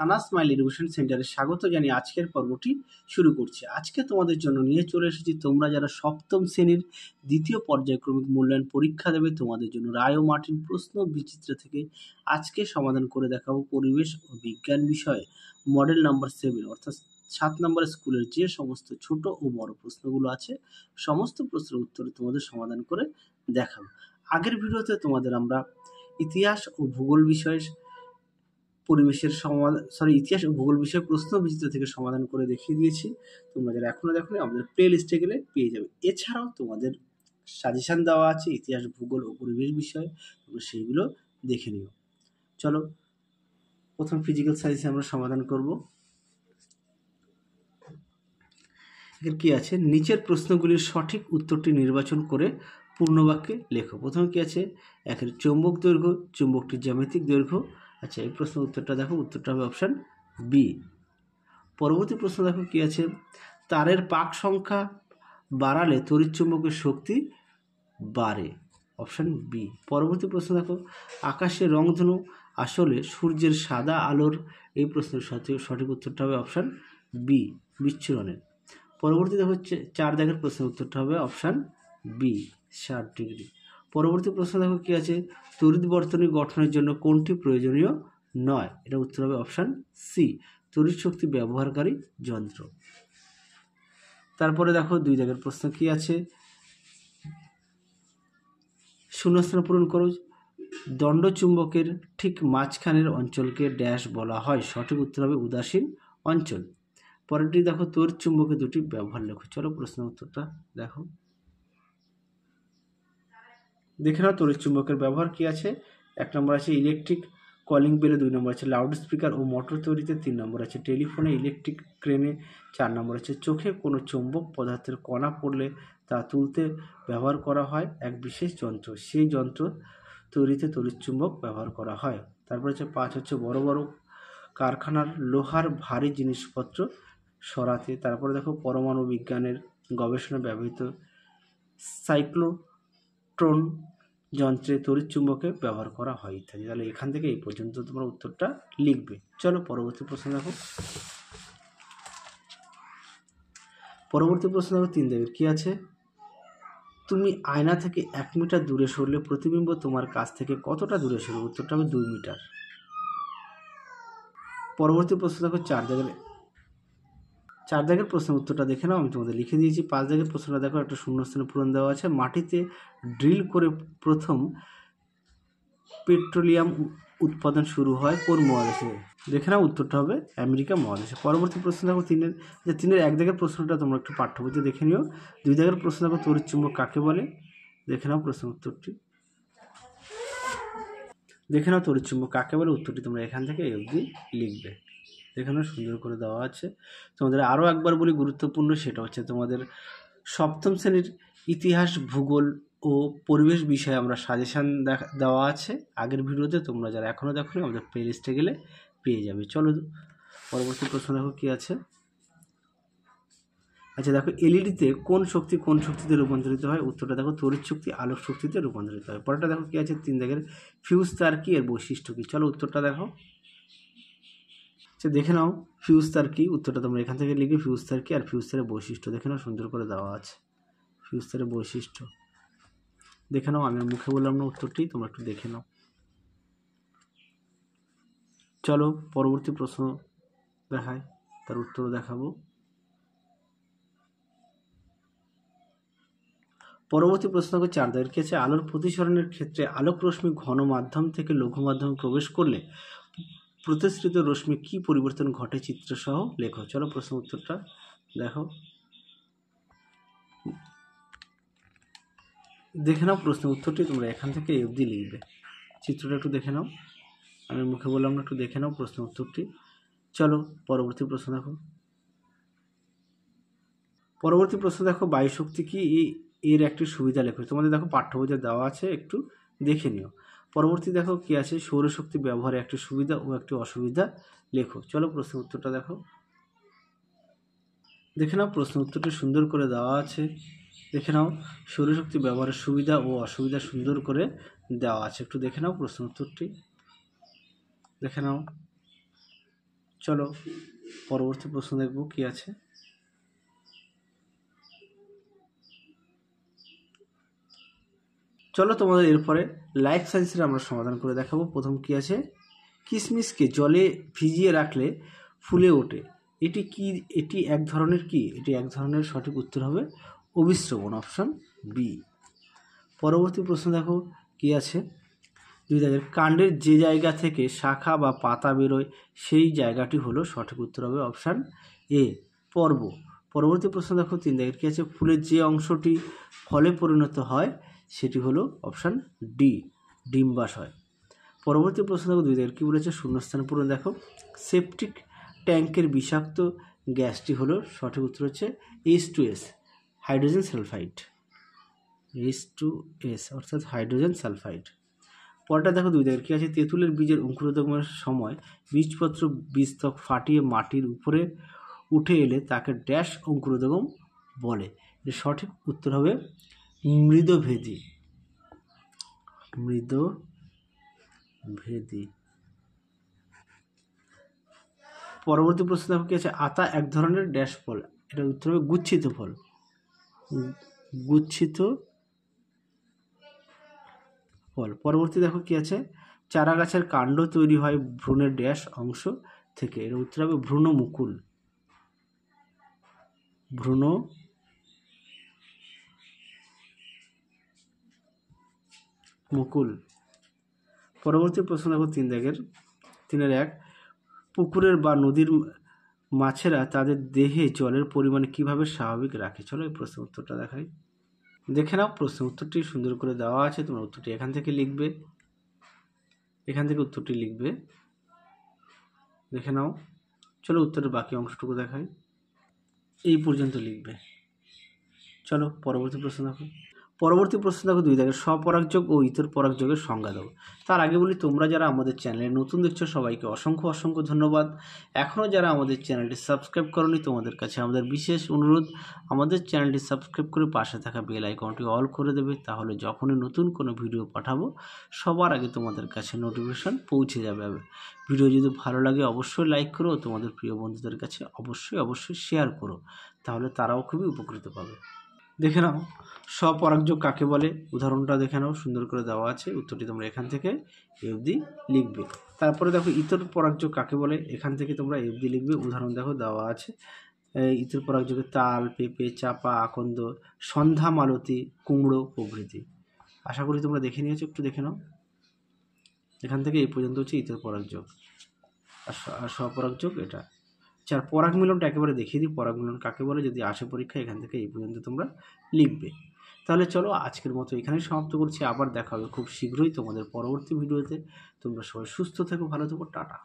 আনা smile education সেন্টারে স্বাগত জানিয়ে আজকের পর্বটি শুরু করছি। আজকে তোমাদের জন্য নিয়ে চলে এসেছি তোমরা যারা সপ্তম শ্রেণীর দ্বিতীয় পর্যায়ক্রমিক মূল্যায়ন পরীক্ষা দেবে তোমাদের জন্য রায় ও মার্টিন প্রশ্ন বিচিত্র থেকে আজকে সমাধান করে দেখাবো পরিবেশ ও বিজ্ঞান বিষয়ে মডেল নাম্বার 7 অর্থাৎ 7 নম্বরের স্কুলের যে সমস্ত ছোট ও বড় প্রশ্নগুলো আছে সমস্ত প্রশ্নের উত্তরে তোমাদের সমাধান করে দেখাবো। আগের ভিডিওতে তোমাদের আমরা ইতিহাস ও ভূগোল বিষয়ে ইতিহাস ও ভূগোল বিষয়ে প্রশ্ন বিচিত্র থেকে সমাধান করে দেখিয়ে দিয়েছি। তোমরা যারা এখনো দেখোনি আমাদের প্লে লিস্টে গেলে পেয়ে যাবে। এছাড়াও তোমাদের সাজেশন দেওয়া আছে ইতিহাস, ভূগোল ও পরিবেশ বিষয়ে, তোমরা সেইগুলো দেখে নিও। চলো প্রথম ফিজিক্যাল সায়েন্সে আমরা সমাধান করব। এর কি আছে, নিচের প্রশ্নগুলির সঠিক উত্তরটি নির্বাচন করে পূর্ণবাক্যে লেখো। প্রথমে কি আছে, একের চৌম্বক দৈর্ঘ্য, চুম্বকটির জ্যামিতিক দৈর্ঘ্য। আচ্ছা, এই প্রশ্নের উত্তরটা দেখো, উত্তরটা হবে অপশান বি। পরবর্তী প্রশ্ন দেখো কি আছে, তারের পাক সংখ্যা বাড়ালে তড়িৎচুম্বকের শক্তি বাড়ে, অপশান বি। পরবর্তী প্রশ্ন দেখো, আকাশের রংধনু আসলে সূর্যের সাদা আলোর, এই প্রশ্নের সঠিক উত্তরটা হবে অপশান বি, বিচ্ছুরণের। পরবর্তী দেখো 4 দাগের প্রশ্নের উত্তরটা হবে অপশান বি, 60 ডিগ্রি। পরবর্তী প্রশ্ন দেখো কি আছে, তড়িৎ বর্তনী গঠনের জন্য কোনটি প্রয়োজনীয় নয়, এটা উত্তর হবে অপশান সি, তড়িৎ শক্তি ব্যবহারকারী যন্ত্র। তারপরে দেখো 2 দাগের প্রশ্ন কি আছে, শূন্যস্থান পূরণ করো। দণ্ডচুম্বকের ঠিক মাঝখানের অঞ্চলকে ড্যাশ বলা হয়, সঠিক উত্তর হবে উদাসীন অঞ্চল। পরেরটি দেখো, তড়িৎ চুম্বকের দুটি ব্যবহার লেখো। চলো প্রশ্ন উত্তরটা দেখো, দেখে নাও তড়িৎ চুম্বকের ব্যবহার কি আছে। 1 নম্বর আছে ইলেকট্রিক কলিং বেলে, 2 নম্বর আছে লাউড স্পিকার ও মোটর তৈরিতে, 3 নম্বর আছে টেলিফোনে, ইলেকট্রিক ক্রেনে, 4 নম্বর আছে চোখে কোনো চৌম্বক পদার্থের কণা পড়লে তা তুলতে ব্যবহার করা হয় এক বিশেষ যন্ত্র, সেই যন্ত্র তৈরিতে তড়িৎ চুম্বক ব্যবহার করা হয়। তারপর হচ্ছে 5 হচ্ছে বড় বড় কারখানার লোহার ভারী জিনিসপত্র সরাতে। তারপরে দেখো পরমাণু বিজ্ঞানের গবেষণায় ব্যবহৃত সাইক্লোট্রন যন্ত্রে তড়িৎ চুম্বকে ব্যবহার করা হয় ইত্যাদি। তাহলে এখান থেকে এই পর্যন্ত তোমরা উত্তরটা লিখবে। চলো পরবর্তী প্রশ্ন দেখো। পরবর্তী প্রশ্ন দেখো 3 দাগের কি আছে, তুমি আয়না থেকে 1 মিটার দূরে সরলে প্রতিবিম্ব তোমার কাছ থেকে কতটা দূরে সরবে, উত্তরটা হবে 2 মিটার। পরবর্তী প্রশ্ন দেখো 4 দাগের প্রশ্নের উত্তরটা দেখে নাও, আমি তোমাদের লিখে দিয়েছি। 5 দাগের প্রশ্নটা দেখো, একটা শূন্যস্থানে পূরণ দেওয়া আছে, মাটিতে ড্রিল করে প্রথম পেট্রোলিয়াম উৎপাদন শুরু হয় কোন মহাদেশে, দেখে নাও, উত্তরটা হবে আমেরিকা মহাদেশে। পরবর্তী প্রশ্ন দেখো 3-এর 1 দাগের প্রশ্নটা তোমরা একটু পাঠ্য বইতে দেখে নিও। 2 দাগের প্রশ্ন দেখো, তড়িৎ চুম্বক কাকে বলে, দেখে নাও প্রশ্ন উত্তরটি, দেখে নাও তড়িৎ চুম্বক কাকে বলে, উত্তরটি তোমরা এখান থেকে এই অবধি লিখবে। এখানে সুন্দর করে দেওয়া আছে। তোমাদের আরও একবার বলি গুরুত্বপূর্ণ, সেটা হচ্ছে তোমাদের সপ্তম শ্রেণীর ইতিহাস, ভূগোল ও পরিবেশ বিষয়ে আমরা সাজেশান দেওয়া আছে আগের ভিডিওতে, তোমরা যারা এখনও দেখোনি আমাদের প্লে লিস্টে গেলে পেয়ে যাবে। চলো পরবর্তী প্রশ্ন দেখো কি আছে। আচ্ছা দেখো, এলইডিতে কোন শক্তিতে রূপান্তরিত হয়, উত্তরটা দেখো তড়িৎ শক্তি আলোক শক্তিতে রূপান্তরিত হয়। পরেরটা দেখো কি আছে, 3 দাগের ফিউজ তার কি, এর বৈশিষ্ট্য কি, চলো উত্তরটা দেখো। আচ্ছা দেখে নাও ফিউজ তার কি, উত্তরটা তোমরা এখান থেকে লিখে ফিউজ তার কি আর ফিউজ তারের বৈশিষ্ট্য দেখে নাও, সুন্দর করে দেওয়া আছে ফিউজ তারের বৈশিষ্ট্য দেখে নাও। আমি মুখে বললাম না উত্তরটি, তোমরা একটু দেখে নাও। চলো পরবর্তী প্রশ্ন দেখায়, তার উত্তর দেখাবো। পরবর্তী প্রশ্ন 4 দাগের কি আছে, আলোর প্রতিসরণের ক্ষেত্রে আলোক রশ্মি ঘন মাধ্যম থেকে লঘু মাধ্যমে প্রবেশ করলে প্রতিসৃত রশ্মি কি পরিবর্তন ঘটে, চিত্র সহ লেখো। চলো প্রশ্ন উত্তরটা দেখো, দেখে নাও প্রশ্ন উত্তরটি তোমরা এখান থেকে এই অবধি লিখবে। চিত্রটা একটু দেখে নাও, আমি মুখে বললাম না, একটু দেখে নাও প্রশ্ন উত্তরটি। চলো পরবর্তী প্রশ্ন দেখো। পরবর্তী প্রশ্ন দেখো, বায়ু শক্তি কি, এর একটি সুবিধা লেখো। তোমাদের দেখো পাঠ্য বইতে দেওয়া আছে, একটু দেখে নিও। পরবর্তী দেখো কি আছে, সৌরশক্তি ব্যবহারে একটি সুবিধা ও একটি অসুবিধা লেখো। চলো প্রশ্ন উত্তরটা দেখো, দেখে নাও প্রশ্ন উত্তরটি সুন্দর করে দেওয়া আছে। দেখে নাও সৌরশক্তি ব্যবহারের সুবিধা ও অসুবিধা সুন্দর করে দেওয়া আছে, একটু দেখে নাও প্রশ্ন উত্তরটি, দেখে নাও। চলো পরবর্তী প্রশ্ন দেখব কি আছে। চলো তোমাদের এরপরে লাইফ সায়েন্সের আমরা সমাধান করে দেখাবো। প্রথম কি আছে, কিশমিশকে জলে ভিজিয়ে রাখলে ফুলে ওঠে, এটি কি? এটি এক ধরনের কি? এটি এক ধরনের, সঠিক উত্তর হবে অভিস্রবণ, অপশন বি। পরবর্তী প্রশ্ন দেখো কি আছে, দুই দাগের কাণ্ডের যে জায়গা থেকে শাখা বা পাতা বেরোয় সেই জায়গাটি হলো, সঠিক উত্তর হবে অপশান এ, পর্ব। পরবর্তী প্রশ্ন দেখো তিন দাগের কি আছে, ফুলের যে অংশটি ফলে পরিণত হয় সেটি হলো অপশান ডি, ডিম্বাশয়। পরবর্তী প্রশ্ন দেখো দুই দাগের কি বলেছে, শূন্যস্থান পূরণ। দেখো সেপটিক ট্যাঙ্কের বিষাক্ত গ্যাসটি হলো, সঠিক উত্তর হচ্ছে H2S, হাইড্রোজেন সালফাইড, H2S অর্থাৎ হাইড্রোজেন সালফাইড। পরটা দেখো দুই দাগের কি আছে, তেঁতুলের বীজের অঙ্কুরোদ্গমের সময় বীজপত্র বীজত্বক ফাটিয়ে মাটির উপরে উঠে এলে তাকে ড্যাশ অঙ্কুরোদ্গম বলে, এর সঠিক উত্তর হবে মৃদভেদী, মৃদভেদী। পরবর্তী প্রশ্ন দেখো কি আছে, আতা এক ধরনের ড্যাশ ফল, এটা উত্তর হবে গুচ্ছিত ফল, গুচ্ছিত ফল। পরবর্তী দেখো কি আছে, চারা গাছের কাণ্ড তৈরি হয় ভ্রূণের ড্যাশ অংশ থেকে, এর উত্তর হবে ভ্রূণমুকুল, ভ্রূণমুকুল। পরবর্তী প্রশ্ন দেখো তিন দাগের, 3-1, পুকুরের বা নদীর মাছেরা তাদের দেহে জলের পরিমাণ কিভাবে স্বাভাবিক রাখে? চলো এই প্রশ্নের উত্তরটা দেখাই, দেখে নাও। প্রশ্ন উত্তরটি সুন্দর করে দেওয়া আছে, তোমরা উত্তরটি এখান থেকে লিখবে, এখান থেকে উত্তরটি লিখবে, দেখে নাও। চলো উত্তরের বাকি অংশটুকু দেখাই, এই পর্যন্ত লিখবে। চলো পরবর্তী প্রশ্ন দেখো। পরবর্তী প্রশ্ন দেখো দুই দাগের, স্বপরাগযোগ ও ইতর পরাগযোগের সংজ্ঞা দাও। তার আগে বলি, তোমরা যারা আমাদের চ্যানেলে নতুন দেখছো সবাইকে অসংখ্য অসংখ্য ধন্যবাদ। এখনও যারা আমাদের চ্যানেলটি সাবস্ক্রাইব করোনি, তোমাদের কাছে আমাদের বিশেষ অনুরোধ, আমাদের চ্যানেলটি সাবস্ক্রাইব করে পাশে থাকা বেল আইকনটি অল করে দেবে, তাহলে যখনই নতুন কোনো ভিডিও পাঠাবো সবার আগে তোমাদের কাছে নোটিফিকেশন পৌঁছে যাবে। ভিডিও যদি ভালো লাগে অবশ্যই লাইক করো, তোমাদের প্রিয় বন্ধুদের কাছে অবশ্যই শেয়ার করো, তাহলে তারাও খুবই উপকৃত পাবে। দেখে নাও স্বপরাগযোগ কাকে বলে, উদাহরণটা দেখে নাও, সুন্দর করে দেওয়া আছে, উত্তরটি তোমরা এখান থেকে এই অবধি লিখবে। তারপরে দেখো ইতর পরাগযোগ কাকে বলে, এখান থেকে তোমরা এই অবধি লিখবে, উদাহরণ দেখো দেওয়া আছে। ইতর পরাগযোগে তাল, পেঁপে, চাপা, আকন্দ, সন্ধ্যা মালতী, কুমড়ো প্রভৃতি। আশা করি তোমরা দেখে নিয়েছো, একটু দেখে নাও। এখান থেকে এই পর্যন্ত হচ্ছে ইতর পরাগযোগ, আর স্বপরাগযোগ এটা। আচ্ছা, পরাগ মিলনটা একেবারে দেখিয়ে দিই, পরাগ মিলন কাকে বলে যদি আসে পরীক্ষা, এখান থেকে এই পর্যন্ত তোমরা লিখবে। তাহলে চলো আজকের মতো এখানেই সমাপ্ত করছি, আবার দেখা হবে খুব শীঘ্রই তোমাদের পরবর্তী ভিডিওতে। তোমরা সবাই সুস্থ থেকো, ভালো থেকো, টাটা।